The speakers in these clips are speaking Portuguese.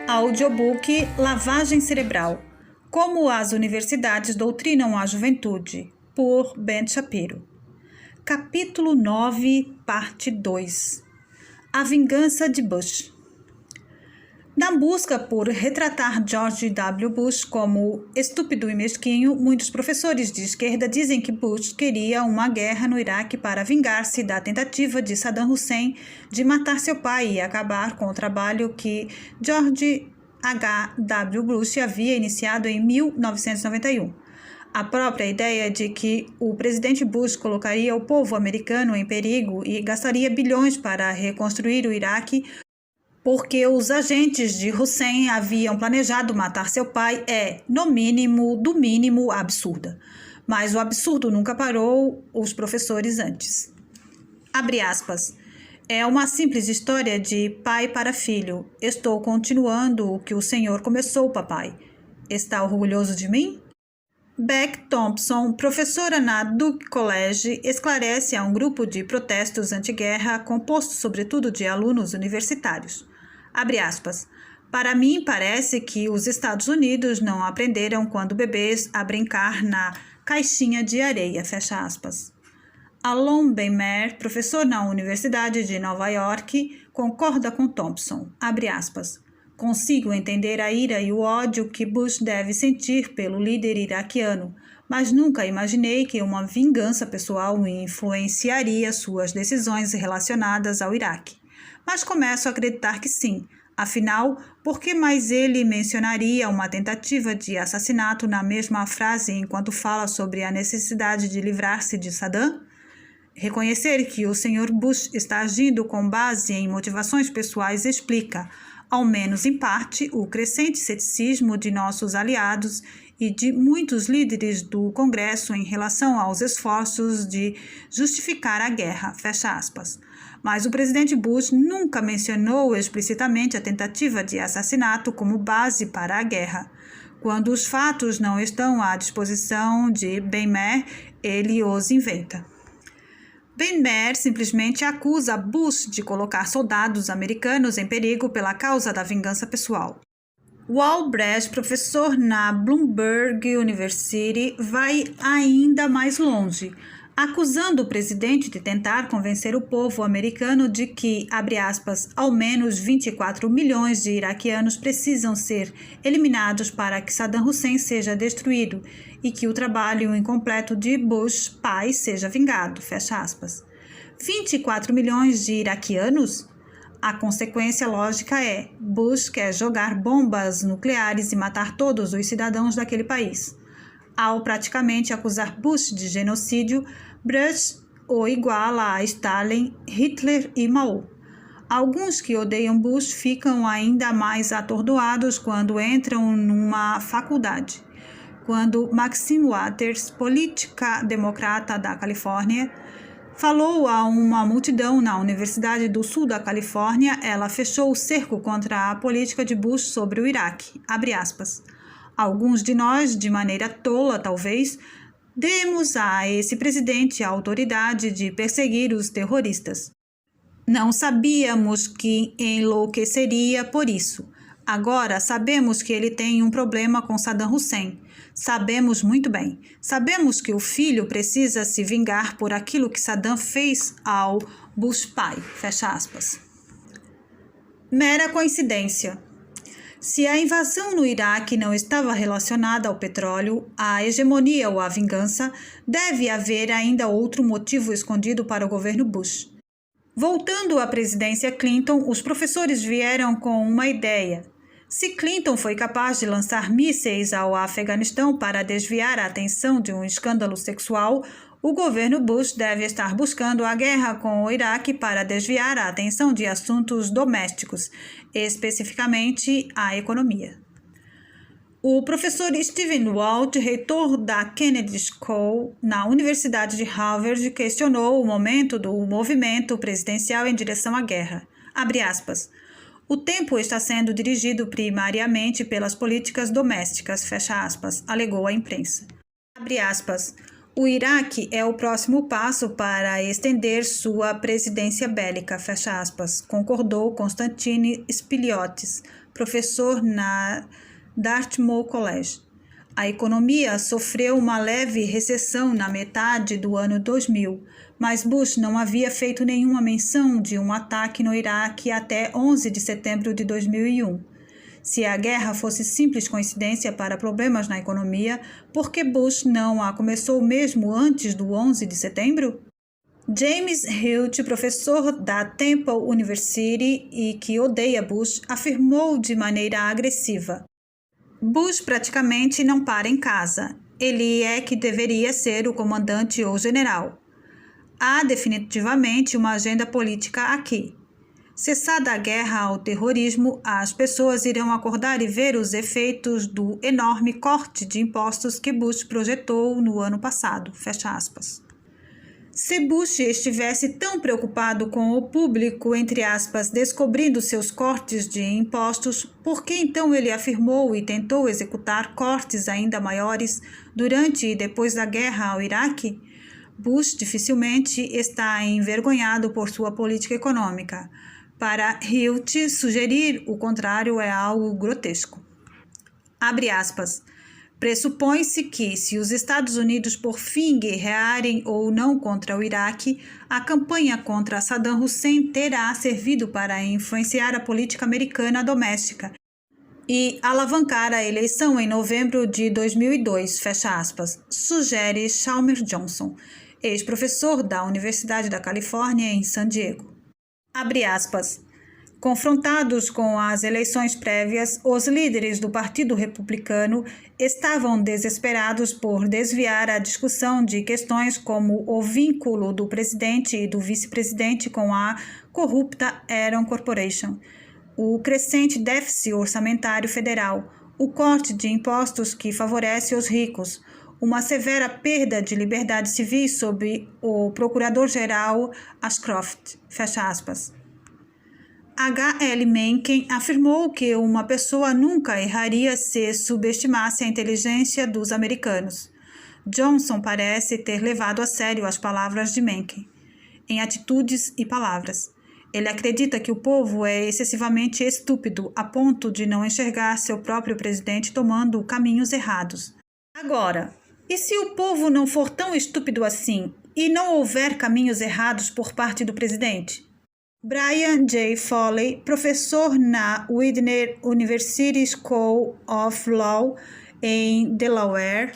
Audiobook Lavagem Cerebral: Como as Universidades Doutrinam a Juventude, por Ben Shapiro. Capítulo 9, Parte 2: A Vingança de Bush. Na busca por retratar George W. Bush como estúpido e mesquinho, muitos professores de esquerda dizem que Bush queria uma guerra no Iraque para vingar-se da tentativa de Saddam Hussein de matar seu pai e acabar com o trabalho que George H.W. Bush havia iniciado em 1991. A própria ideia de que o presidente Bush colocaria o povo americano em perigo e gastaria bilhões para reconstruir o Iraque porque os agentes de Hussein haviam planejado matar seu pai é, no mínimo, do mínimo, absurda. Mas o absurdo nunca parou os professores antes. Abre aspas. É uma simples história de pai para filho. Estou continuando o que o senhor começou, papai. Está orgulhoso de mim? Beck Thompson, professora na Duke College, esclarece a um grupo de protestos anti-guerra composto sobretudo de alunos universitários. Abre aspas. Para mim, parece que os Estados Unidos não aprenderam quando bebês a brincar na caixinha de areia, fecha aspas. Alon Ben-Meir, professor na Universidade de Nova York, concorda com Thompson. Abre aspas. Consigo entender a ira e o ódio que Bush deve sentir pelo líder iraquiano, mas nunca imaginei que uma vingança pessoal influenciaria suas decisões relacionadas ao Iraque. Mas começo a acreditar que sim. Afinal, por que mais ele mencionaria uma tentativa de assassinato na mesma frase enquanto fala sobre a necessidade de livrar-se de Saddam? Reconhecer que o Sr. Bush está agindo com base em motivações pessoais explica, ao menos em parte, o crescente ceticismo de nossos aliados e de muitos líderes do Congresso em relação aos esforços de justificar a guerra, fecha aspas. Mas o presidente Bush nunca mencionou explicitamente a tentativa de assassinato como base para a guerra. Quando os fatos não estão à disposição de Ben-Meir, ele os inventa. Ben-Meir simplesmente acusa Bush de colocar soldados americanos em perigo pela causa da vingança pessoal. Wal Brecht, professor na Bloomberg University, vai ainda mais longe, acusando o presidente de tentar convencer o povo americano de que, abre aspas, ao menos 24 milhões de iraquianos precisam ser eliminados para que Saddam Hussein seja destruído e que o trabalho incompleto de Bush pai seja vingado, fecha aspas. 24 milhões de iraquianos? A consequência lógica é: Bush quer jogar bombas nucleares e matar todos os cidadãos daquele país. Ao praticamente acusar Bush de genocídio, Brecht o iguala a Stalin, Hitler e Mao. Alguns que odeiam Bush ficam ainda mais atordoados quando entram numa faculdade. Quando Maxine Waters, política democrata da Califórnia, falou a uma multidão na Universidade do Sul da Califórnia, ela fechou o cerco contra a política de Bush sobre o Iraque. Abre aspas. Alguns de nós, de maneira tola talvez, demos a esse presidente a autoridade de perseguir os terroristas. Não sabíamos que enlouqueceria por isso. Agora sabemos que ele tem um problema com Saddam Hussein. Sabemos muito bem. Sabemos que o filho precisa se vingar por aquilo que Saddam fez ao Bush pai. Fecha aspas. Mera coincidência. Se a invasão no Iraque não estava relacionada ao petróleo, à hegemonia ou à vingança, deve haver ainda outro motivo escondido para o governo Bush. Voltando à presidência Clinton, os professores vieram com uma ideia. Se Clinton foi capaz de lançar mísseis ao Afeganistão para desviar a atenção de um escândalo sexual, o governo Bush deve estar buscando a guerra com o Iraque para desviar a atenção de assuntos domésticos, especificamente a economia. O professor Stephen Walt, reitor da Kennedy School na Universidade de Harvard, questionou o momento do movimento presidencial em direção à guerra. Abre aspas. O tempo está sendo dirigido primariamente pelas políticas domésticas, fecha aspas, alegou a imprensa. Abre aspas. O Iraque é o próximo passo para estender sua presidência bélica, fecha aspas, concordou Constantine Spiliotis, professor na Dartmouth College. A economia sofreu uma leve recessão na metade do ano 2000, mas Bush não havia feito nenhuma menção de um ataque no Iraque até 11 de setembro de 2001. Se a guerra fosse simples coincidência para problemas na economia, por que Bush não a começou mesmo antes do 11 de setembro? James Hilt, professor da Temple University e que odeia Bush, afirmou de maneira agressiva: Bush praticamente não para em casa. Ele é que deveria ser o comandante ou general. Há definitivamente uma agenda política aqui. Cessada a guerra ao terrorismo, as pessoas irão acordar e ver os efeitos do enorme corte de impostos que Bush projetou no ano passado. Fecha aspas. Se Bush estivesse tão preocupado com o público, entre aspas, descobrindo seus cortes de impostos, por que então ele afirmou e tentou executar cortes ainda maiores durante e depois da guerra ao Iraque? Bush dificilmente está envergonhado por sua política econômica. Para Hilt, sugerir o contrário é algo grotesco. Abre aspas. Pressupõe-se que, se os Estados Unidos por fim guerrearem ou não contra o Iraque, a campanha contra Saddam Hussein terá servido para influenciar a política americana doméstica e alavancar a eleição em novembro de 2002, fecha aspas, sugere Chalmers Johnson, ex-professor da Universidade da Califórnia em San Diego. Abre aspas. Confrontados com as eleições prévias, os líderes do Partido Republicano estavam desesperados por desviar a discussão de questões como o vínculo do presidente e do vice-presidente com a corrupta Enron Corporation, o crescente déficit orçamentário federal, o corte de impostos que favorece os ricos, uma severa perda de liberdades civis sob o procurador-geral Ashcroft, fecha aspas. H.L. Mencken afirmou que uma pessoa nunca erraria se subestimasse a inteligência dos americanos. Johnson parece ter levado a sério as palavras de Mencken, em atitudes e palavras. Ele acredita que o povo é excessivamente estúpido a ponto de não enxergar seu próprio presidente tomando caminhos errados. Agora, e se o povo não for tão estúpido assim e não houver caminhos errados por parte do presidente? Brian J. Foley, professor na Widener University School of Law em Delaware,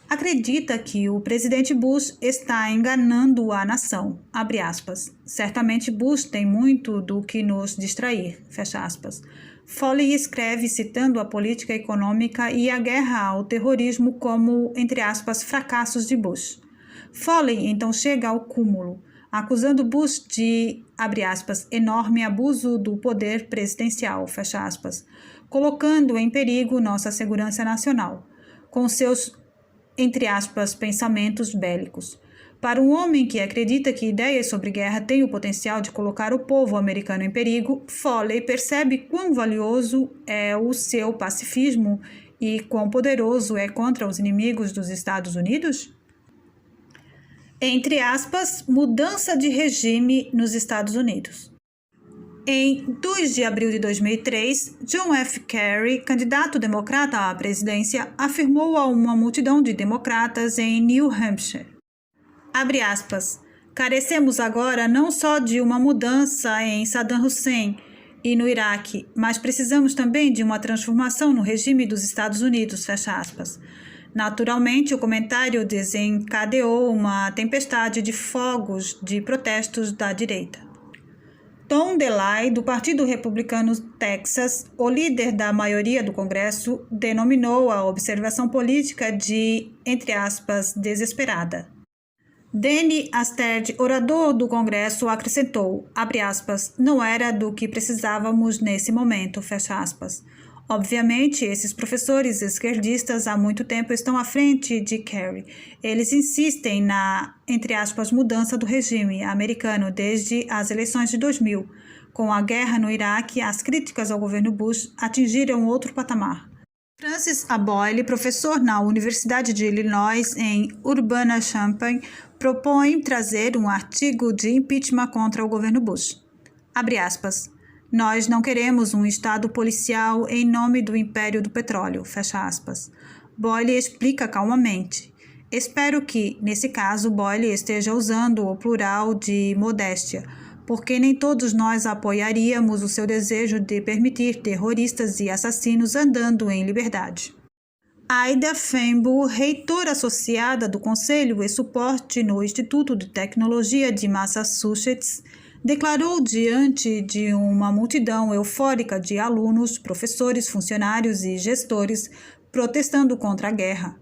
acredita que o presidente Bush está enganando a nação. Abre aspas. Certamente Bush tem muito do que nos distrair. Fecha aspas. Foley escreve citando a política econômica e a guerra ao terrorismo como, entre aspas, fracassos de Bush. Foley então chega ao cúmulo, acusando Bush de, abre aspas, enorme abuso do poder presidencial, fecha aspas, colocando em perigo nossa segurança nacional, com seus, entre aspas, pensamentos bélicos. Para um homem que acredita que ideias sobre guerra têm o potencial de colocar o povo americano em perigo, Foley percebe quão valioso é o seu pacifismo e quão poderoso é contra os inimigos dos Estados Unidos? Entre aspas, mudança de regime nos Estados Unidos. Em 2 de abril de 2003, John F. Kerry, candidato democrata à presidência, afirmou a uma multidão de democratas em New Hampshire, abre aspas, carecemos agora não só de uma mudança em Saddam Hussein e no Iraque, mas precisamos também de uma transformação no regime dos Estados Unidos, fecha aspas. Naturalmente, o comentário desencadeou uma tempestade de fogos de protestos da direita. Tom DeLay, do Partido Republicano Texas, o líder da maioria do Congresso, denominou a observação política de, entre aspas, desesperada. Danny Asterd, orador do Congresso, acrescentou, abre aspas, não era do que precisávamos nesse momento, fecha aspas. Obviamente, esses professores esquerdistas há muito tempo estão à frente de Kerry. Eles insistem na, entre aspas, mudança do regime americano desde as eleições de 2000. Com a guerra no Iraque, as críticas ao governo Bush atingiram outro patamar. Francis A. Boyle, professor na Universidade de Illinois em Urbana-Champaign, propõe trazer um artigo de impeachment contra o governo Bush. Abre aspas. Nós não queremos um estado policial em nome do império do petróleo, fecha aspas. Boyle explica calmamente. Espero que, nesse caso, Boyle esteja usando o plural de modéstia, porque nem todos nós apoiaríamos o seu desejo de permitir terroristas e assassinos andando em liberdade. Aida Fembo, reitora associada do Conselho e Suporte no Instituto de Tecnologia de Massachusetts, declarou diante de uma multidão eufórica de alunos, professores, funcionários e gestores protestando contra a guerra.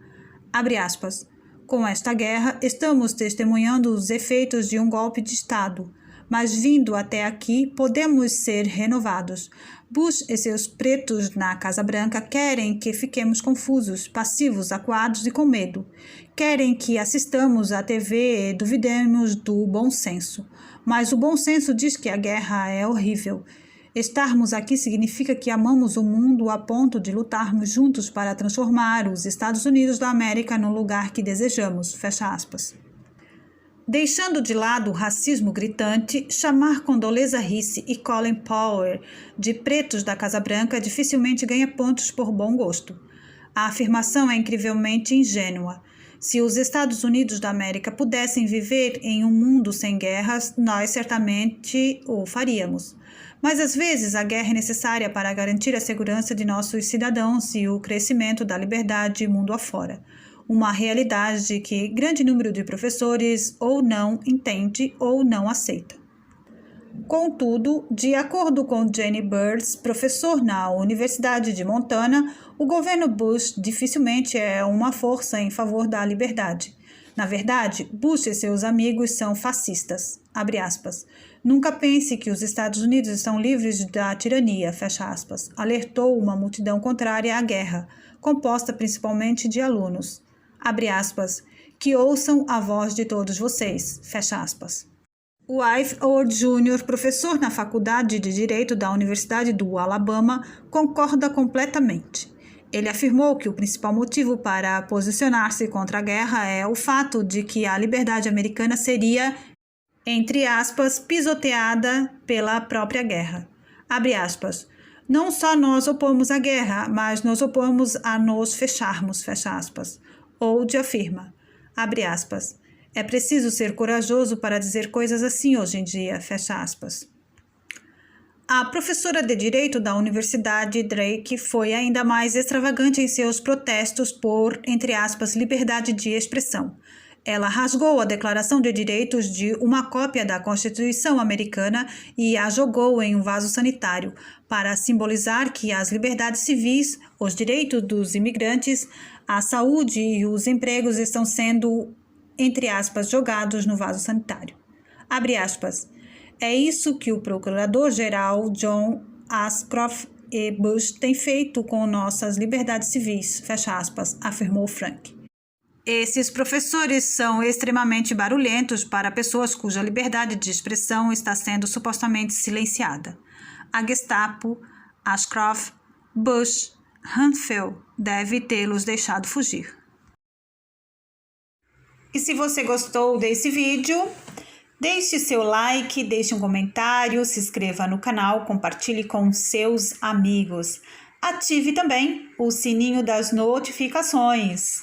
Abre aspas. Com esta guerra, estamos testemunhando os efeitos de um golpe de Estado, mas vindo até aqui, podemos ser renovados. Bush e seus pretos na Casa Branca querem que fiquemos confusos, passivos, acuados e com medo. Querem que assistamos à TV e duvidemos do bom senso. Mas o bom senso diz que a guerra é horrível. Estarmos aqui significa que amamos o mundo a ponto de lutarmos juntos para transformar os Estados Unidos da América no lugar que desejamos. Fecha aspas. Deixando de lado o racismo gritante, chamar Condoleezza Rice e Colin Powell de pretos da Casa Branca dificilmente ganha pontos por bom gosto. A afirmação é incrivelmente ingênua. Se os Estados Unidos da América pudessem viver em um mundo sem guerras, nós certamente o faríamos. Mas às vezes a guerra é necessária para garantir a segurança de nossos cidadãos e o crescimento da liberdade mundo afora. Uma realidade que grande número de professores ou não entende ou não aceita. Contudo, de acordo com Jenny Burns, professor na Universidade de Montana, o governo Bush dificilmente é uma força em favor da liberdade. Na verdade, Bush e seus amigos são fascistas. Abre aspas. Nunca pense que os Estados Unidos estão livres da tirania, fecha aspas, alertou uma multidão contrária à guerra, composta principalmente de alunos. Abre aspas, que ouçam a voz de todos vocês, fecha aspas. Wythe Ord Jr., professor na Faculdade de Direito da Universidade do Alabama, concorda completamente. Ele afirmou que o principal motivo para posicionar-se contra a guerra é o fato de que a liberdade americana seria, entre aspas, pisoteada pela própria guerra. Abre aspas. Não só nós opomos a guerra, mas nos opomos a nos fecharmos, fecha aspas. Old afirma, abre aspas, é preciso ser corajoso para dizer coisas assim hoje em dia, fecha aspas. A professora de Direito da Universidade Drake foi ainda mais extravagante em seus protestos por, entre aspas, liberdade de expressão. Ela rasgou a Declaração de Direitos de uma cópia da Constituição americana e a jogou em um vaso sanitário, para simbolizar que as liberdades civis, os direitos dos imigrantes, a saúde e os empregos estão sendo, entre aspas, jogados no vaso sanitário. Abre aspas. É isso que o procurador-geral John Ashcroft e Bush têm feito com nossas liberdades civis, fecha aspas, afirmou Frank. Esses professores são extremamente barulhentos para pessoas cuja liberdade de expressão está sendo supostamente silenciada. A Gestapo, Ashcroft, Bush, Hanfeld deve tê-los deixado fugir. E se você gostou desse vídeo, deixe seu like, deixe um comentário, se inscreva no canal, compartilhe com seus amigos. Ative também o sininho das notificações.